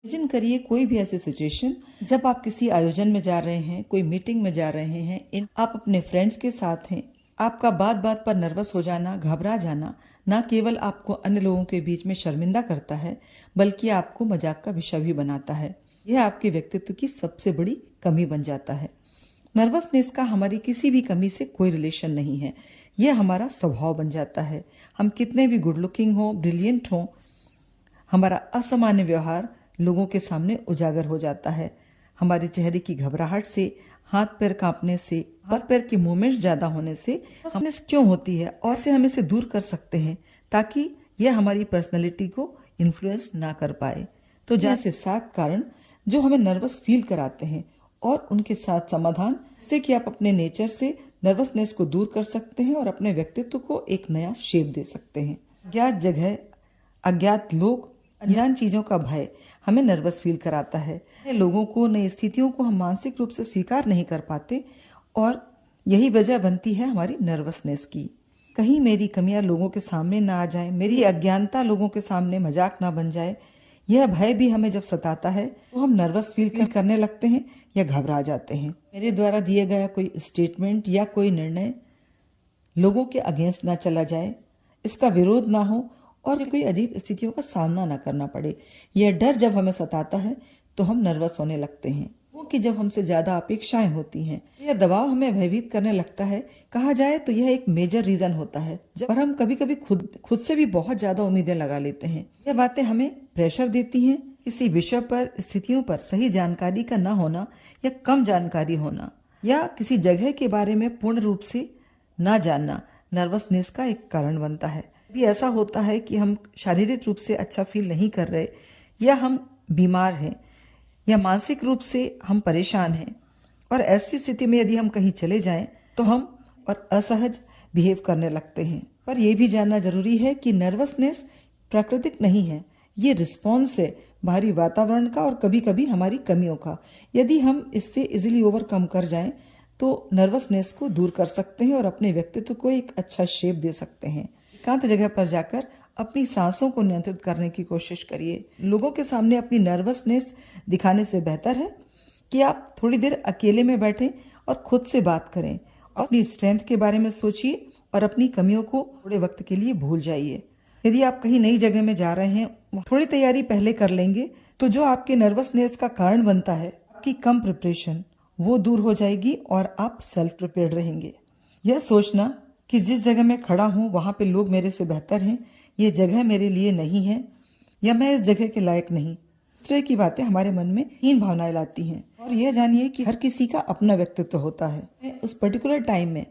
Imagine करिए कोई भी ऐसी सिचुएशन जब आप किसी आयोजन में जा रहे हैं, कोई मीटिंग में जा रहे हैं, आप अपने फ्रेंड्स के साथ हैं। आपका बात बात पर नर्वस हो जाना, घबरा जाना न केवल आपको अन्य लोगों के बीच में शर्मिंदा करता है, बल्कि आपको मजाक का विषय भी बनाता है। यह आपके व्यक्तित्व की सबसे बड़ी कमी बन जाता है। नर्वसनेस का हमारी किसी भी कमी से कोई रिलेशन नहीं है। यह हमारा स्वभाव बन जाता है। हम कितने भी गुड लुकिंग हो, ब्रिलियंट हो, हमारा असामान्य व्यवहार लोगों के सामने उजागर हो जाता है। हमारे चेहरे की घबराहट से, हाथ पैर कांपने से, हाथ पैर की मूवमेंट ज्यादा होने से हमें क्यों होती है और से हम इसे दूर कर सकते हैं ताकि यह हमारी पर्सनैलिटी को इन्फ्लुएंस ना कर पाए। तो जैसे 7 कारण जो हमें नर्वस फील कराते हैं और उनके साथ समाधान से कि आप अपने नेचर से नर्वसनेस को दूर कर सकते हैं और अपने व्यक्तित्व को एक नया शेप दे सकते हैं। अज्ञात जगह, अज्ञात लोग, अनजान चीजों का भय हमें नर्वस फील कराता है। नए लोगों को, नई स्थितियों को हम मानसिक रूप से स्वीकार नहीं कर पाते और यही वजह बनती है हमारी नर्वसनेस की। कहीं मेरी कमियां लोगों के सामने ना आ जाए, मेरी अज्ञानता लोगों के सामने मजाक ना बन जाए। यह भय भी हमें जब सताता है तो हम नर्वस फील करने लगते हैं या घबरा जाते हैं। मेरे द्वारा दिए गया कोई स्टेटमेंट या कोई निर्णय लोगों के अगेंस्ट ना चला जाए, इसका विरोध ना हो और कोई अजीब स्थितियों का सामना ना करना पड़े। यह डर जब हमें सताता है तो हम नर्वस होने लगते हैं, क्योंकि जब हमसे ज्यादा अपेक्षाएं होती हैं, यह दबाव हमें भयभीत करने लगता है। कहा जाए तो यह एक मेजर रीजन होता है पर हम कभी कभी खुद से भी बहुत ज्यादा उम्मीदें लगा लेते हैं। यह बातें हमें प्रेशर देती हैं। किसी विषय पर, स्थितियों पर सही जानकारी का न होना या कम जानकारी होना या किसी जगह के बारे में पूर्ण रूप से न जानना नर्वसनेस का एक कारण बनता है। भी ऐसा होता है कि हम शारीरिक रूप से अच्छा फील नहीं कर रहे या हम बीमार हैं या मानसिक रूप से हम परेशान हैं और ऐसी स्थिति में यदि हम कहीं चले जाएं तो हम और असहज बिहेव करने लगते हैं। पर यह भी जानना जरूरी है कि नर्वसनेस प्राकृतिक नहीं है, ये रिस्पॉन्स है बाहरी वातावरण का और कभी कभी हमारी कमियों का। यदि हम इससे इजीली ओवरकम कर जाएं तो नर्वसनेस को दूर कर सकते हैं और अपने व्यक्तित्व को एक अच्छा शेप दे सकते हैं। एकांत जगह पर जाकर अपनी सांसों को नियंत्रित करने की कोशिश करिए। लोगों के सामने अपनी नर्वसनेस दिखाने से बेहतर है कि आप थोड़ी देर अकेले में बैठें और खुद से बात करें। अपनी स्ट्रेंथ के बारे में सोचिए और अपनी कमियों को थोड़े वक्त के लिए भूल जाइए। यदि आप कहीं नई जगह में जा रहे हैं, थोड़ी तैयारी पहले कर लेंगे तो जो आपके नर्वसनेस का कारण बनता है, आपकी कम प्रिपरेशन, वो दूर हो जाएगी और आप सेल्फ प्रिपेयर्ड रहेंगे। यह सोचना कि जिस जगह मैं खड़ा हूँ वहां पे लोग मेरे से बेहतर हैं, ये जगह मेरे लिए नहीं है या मैं इस जगह के लायक नहीं, इस तरह की बातें हमारे मन में हीन भावनाएं लाती हैं। और यह जानिए कि हर किसी का अपना व्यक्तित्व होता है। उस पर्टिकुलर टाइम में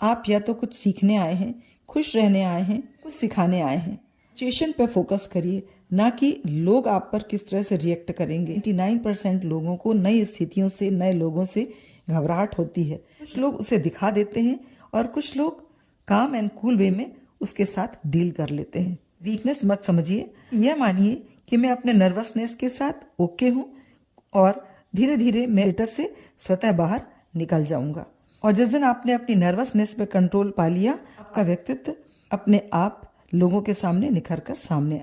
आप या तो कुछ सीखने आए हैं, खुश रहने आए हैं, कुछ सिखाने आए हैं। सिचुएशन पे फोकस करिए, ना कि लोग आप पर किस तरह से रिएक्ट करेंगे। 99% लोगों को नई स्थितियों से, नए लोगों से घबराहट होती है। कुछ लोग उसे दिखा देते हैं और कुछ लोग काम एंड कूल वे में उसके साथ डील कर लेते हैं। वीकनेस मत समझिए, यह मानिए कि मैं अपने नर्वसनेस के साथ ओके हूँ और धीरे धीरे मैं स्टेटस से स्वतः बाहर निकल जाऊंगा। और जिस दिन आपने अपनी नर्वसनेस पे कंट्रोल पा लिया, आपका व्यक्तित्व अपने आप लोगों के सामने निखर कर सामने